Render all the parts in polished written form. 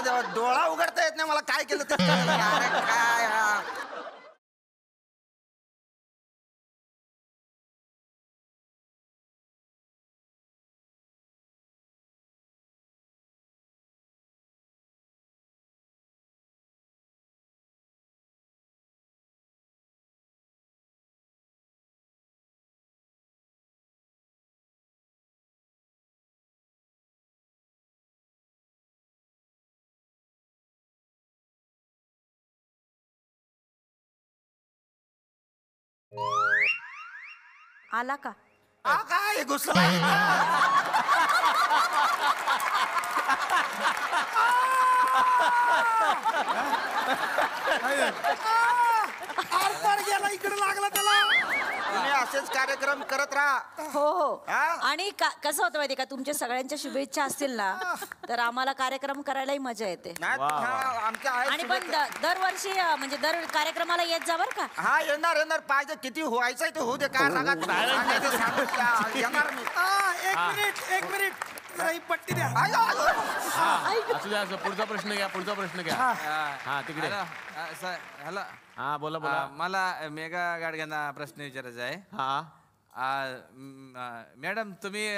अरे देवा, डोळा उघडता येत नाही मला, काय केलं ते कळलं नाही. अरे काय आला का? काय घुसला. गेला, इकडे लागला त्याला. तुम्ही असेच कार्यक्रम करत राहा. हो हो. हा? आणि कसं होतं माहिती का, तुमच्या सगळ्यांच्या शुभेच्छा असतील ना तर आम्हाला कार्यक्रम करायलाही मजा येते. नाही, हा, आमच्या आहेत आणि पण शुभेच्छा. दरवर्षी म्हणजे दर कार्यक्रमाला येत जा बरं का. हा, येणार पाहिजे, किती व्हायचंय ते होऊ दे. काय सांगा येणार मी. एक मिनिट जरा ही पट्टी द्या. असू द्या, पुढचा प्रश्न घ्या, पुढचा प्रश्न घ्या. हा तिकडे. हॅलो. हा बोला बोला. मला मेघा गाडग्यांना प्रश्न विचारायचा आहे. मॅडम, तुम्ही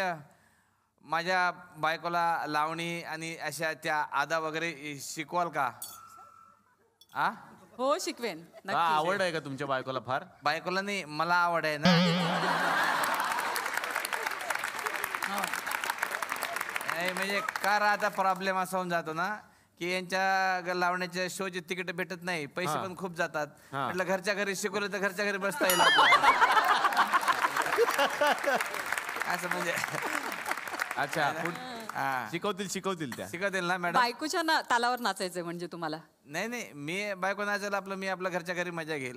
माझ्या बायकोला लावणी आणि अशा त्या आदा वगैरे शिकवाल का? हो, शिकवेन. आवड आहे का तुमच्या बायकोला फार? बायकोला नाही, मला आवड आहे ना. नाही म्हणजे कार आता प्रॉब्लेम असा होऊन जातो ना की यांच्या लावण्याच्या शोचे तिकीट भेटत नाही, पैसे पण खूप जातात. म्हटलं घरच्या घरी शिकवलं तर घरच्या घरी बसता येईल असं म्हणजे. अच्छा, शिकवतील त्या. शिकवतील ना मॅडम? बायकोच्या तालावर नाचायचंय म्हणजे तुम्हाला? नाही, मी बायको नाचायला मी आपल्या घरच्या घरी मजा घेईल.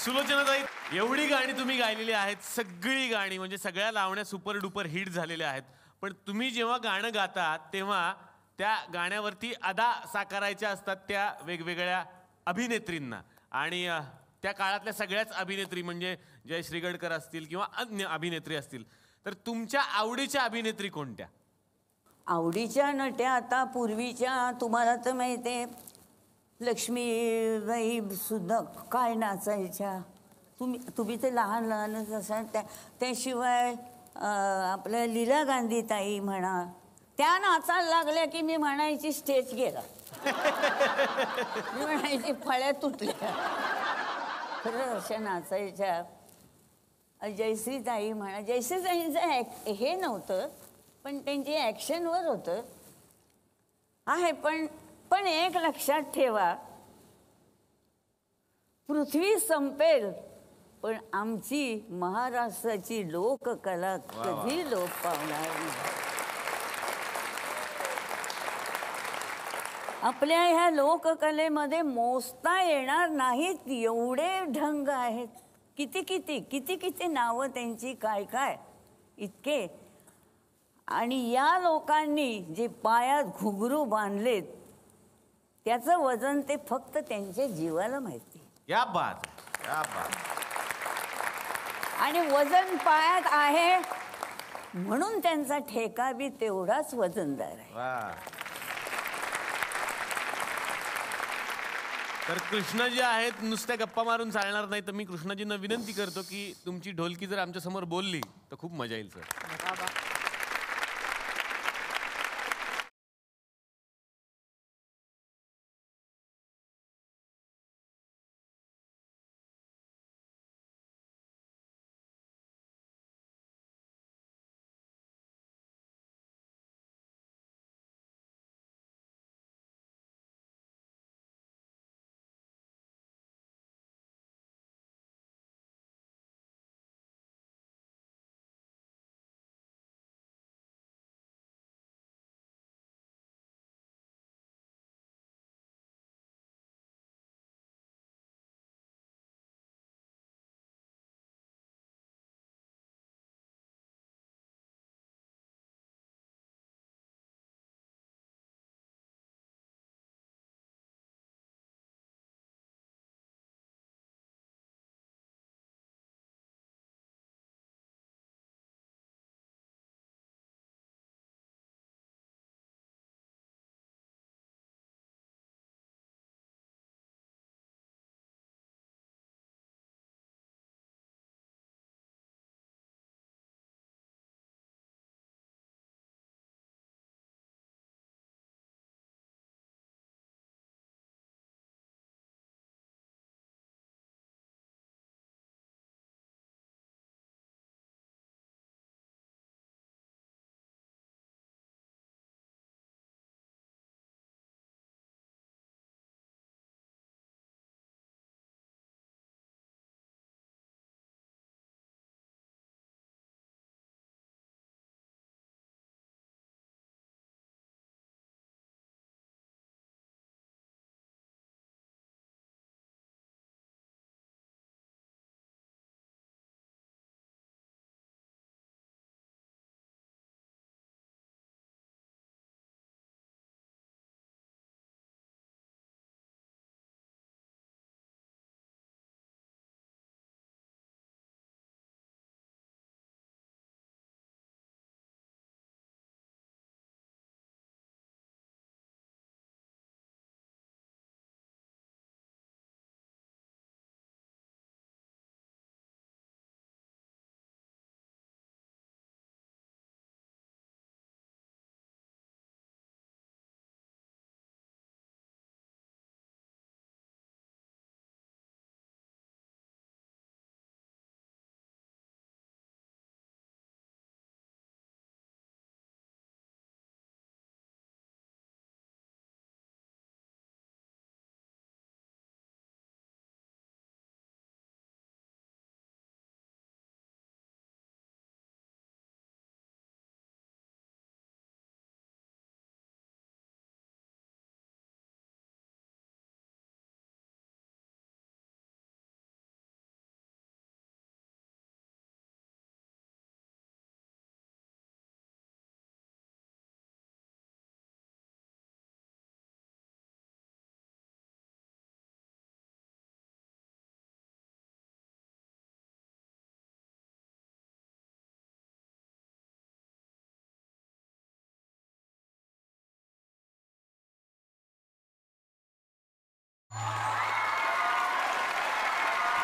सुलोचनाताई, एवढी गाणी तुम्ही गायलेली आहेत, सगळी गाणी म्हणजे सगळ्या लावण्या सुपर डुपर हिट झालेल्या आहेत. पण तुम्ही जेव्हा गाणं गातात तेव्हा त्या गाण्यावरती अदा साकारायच्या असतात त्या वेगवेगळ्या अभिनेत्रींना. आणि त्या काळातल्या सगळ्याच अभिनेत्री म्हणजे जय श्रीगडकर असतील किंवा अन्य अभिनेत्री असतील, तर तुमच्या आवडीच्या अभिनेत्री कोणत्या? आवडीच्या नट्या आता पूर्वीच्या तुम्हाला तर माहिती आहे, लक्ष्मीबाई सुद्धा काय नाचायच्या. तुम्ही ते लहान लहानच असाल. त्याशिवाय आपल्या लीला गांधी ताई म्हणा, त्या नाचायला लागल्या की मी म्हणायची स्टेज गेला. मी म्हणायची फळ्या तुटल्या. खरं अशा नाचायच्या. जयश्री ताई म्हणा, जयश्री ताईंचं हे नव्हतं पण त्यांची ॲक्शनवर होतं आहे. पण एक लक्षात ठेवा, पृथ्वी संपेल पण आमची महाराष्ट्राची लोककला कधी लोप पावणार नाही. आपल्या ह्या लोककलेमध्ये मोजता येणार नाहीत एवढे ढंग आहेत. किती किती किती किती नावं त्यांची, काय काय इतके. आणि या लोकांनी जे पायात घुंगरू बांधलेत त्याचं वजन ते फक्त त्यांच्या जीवाला माहिती. या बात, या बात. आणि वजन पायात आहे म्हणून त्यांचा ठेका बी तेवढाच वजनदार आहे. तर कृष्णाजी आहेत, नुसत्या गप्पा मारून चालणार नाही. तर मी कृष्णाजींना विनंती करतो की तुमची ढोलकी जर आमच्या समोर बोलली तर खूप मजा येईल सर.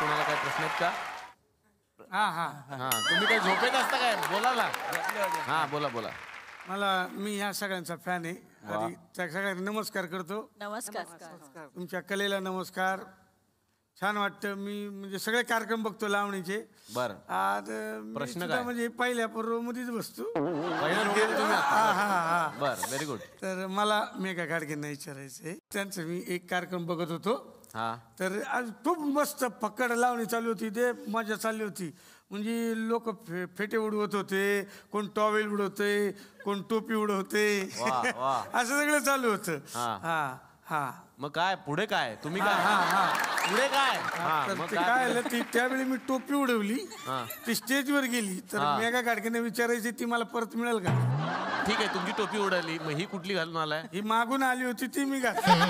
कोणाला काय प्रश्न आहेत का? हा हा हा तुम्ही काय झोपेत असता काय? बोला ना. हा बोला बोला. मी ह्या सगळ्यांचा फॅन आहे आणि त्या सगळ्यांना नमस्कार करतो. नमस्कार. तुमच्या कलेला नमस्कार. छान वाटतं. मी म्हणजे सगळे कार्यक्रम बघतो लावणीचे. बरं. आज प्रश्न सुद्धा काय? म्हणजे पहिल्या रो मध्येच बसतो. पहिल्यांदा गेले तुम्ही आता? हा हा हा. बरं, व्हेरी गुड. तर मला मेघा गाडगेंना विचारायचंय. त्यांचं मी एक कार्यक्रम बघत होतो. हा तर आज खूप मस्त फक्कड लावणी चालू होती. ते मजा चालली होती. म्हणजे लोक फेटे उडवत होते, कोण टॉवेल उडवते, कोण टोपी उडवते, वा, वा. असं सगळं चालू होतं. हा. हा हा. मग काय पुढे काय? तुम्ही काय? हा हा. पुढे काय? हा तर मग ते काय? काय झालं ती त्यावेळी मी टोपी उडवली. हा. ती स्टेजवर गेली. तर हा. मेघा गाडगेने विचारायची ती मला परत मिळेल का? ठीक आहे, तुमची टोपी उडाली, मग ही कुठली घालून आलाय? ही मागून आली होती ती मी घातली.